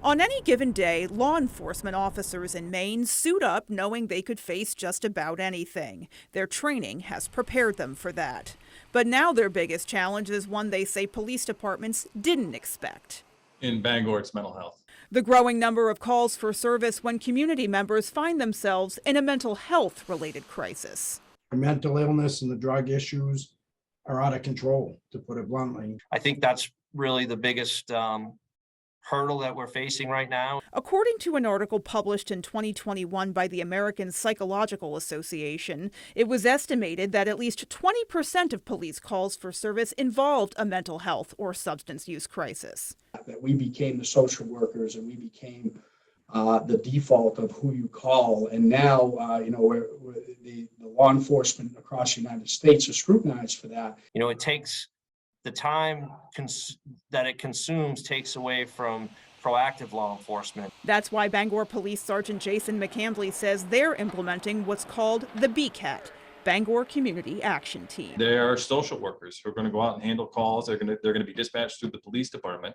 On any given day, law enforcement officers in Maine suit up knowing they could face just about anything. Their training has prepared them for that. But now their biggest challenge is one they say police departments didn't expect. In Bangor, it's mental health. The growing number of calls for service when community members find themselves in a mental health related crisis. Mental illness and the drug issues are out of control, to put it bluntly. I think that's really the biggest hurdle that we're facing right now. According to an article published in 2021 by the American Psychological Association, it was estimated that at least 20% of police calls for service involved a mental health or substance use crisis. That we became the social workers and we became the default of who you call. And now, the law enforcement across the United States are scrutinized for that. It takes the time that it consumes takes away from proactive law enforcement. That's why Bangor Police Sergeant Jason McCambly says they're implementing what's called the BCAT, Bangor Community Action Team. They are social workers who are going to go out and handle calls. They're going to be dispatched through the police department,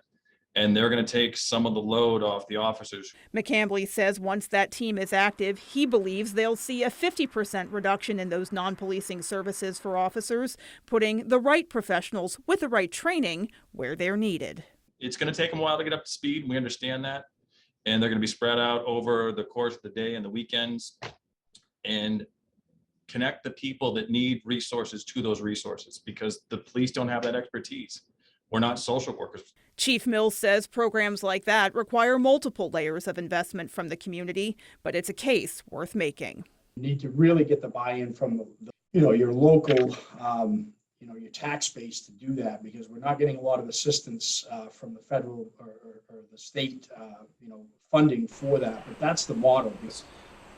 and they're going to take some of the load off the officers. McCambly says once that team is active, he believes they'll see a 50% reduction in those non-policing services for officers, putting the right professionals with the right training where they're needed. It's going to take them a while to get up to speed. We understand that. And they're going to be spread out over the course of the day and the weekends, and connect the people that need resources to those resources, because the police don't have that expertise. We're not social workers. Chief Mills says programs like that require multiple layers of investment from the community, but it's a case worth making. You need to really get the buy-in from your local, your tax base to do that, because we're not getting a lot of assistance from the federal or the state, funding for that. But that's the model.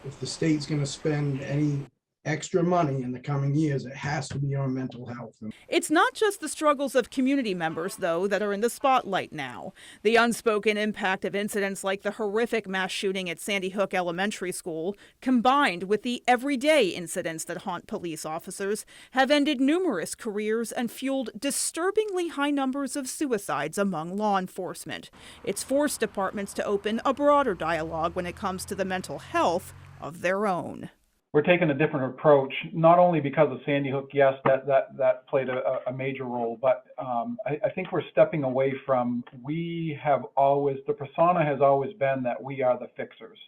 If the state's going to spend any extra money in the coming years, it has to be on mental health. It's not just the struggles of community members, though, that are in the spotlight now. The unspoken impact of incidents like the horrific mass shooting at Sandy Hook Elementary School, combined with the everyday incidents that haunt police officers, have ended numerous careers and fueled disturbingly high numbers of suicides among law enforcement. It's forced departments to open a broader dialogue when it comes to the mental health of their own. We're taking a different approach, not only because of Sandy Hook, yes, that played a major role, but I think we're stepping away from, the persona has always been that we are the fixers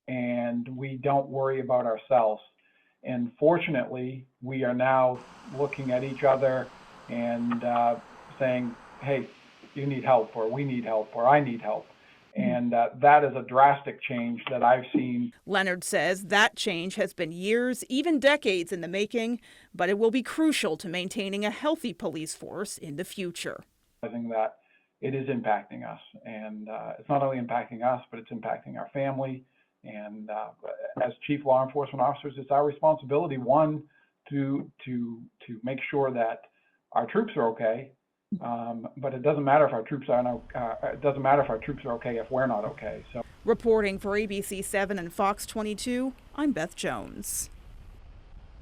and we don't worry about ourselves. And fortunately, we are now looking at each other and saying, hey, you need help, or we need help, or I need help. And that is a drastic change that I've seen. Leonard says that change has been years, even decades in the making, but it will be crucial to maintaining a healthy police force in the future. I think that it is impacting us, and it's not only impacting us, but it's impacting our family. And as chief law enforcement officers, it's our responsibility, one, to make sure that our troops are okay. But it doesn't matter if our troops are okay if we're not okay. So, reporting for ABC 7 and Fox 22, I'm Beth Jones.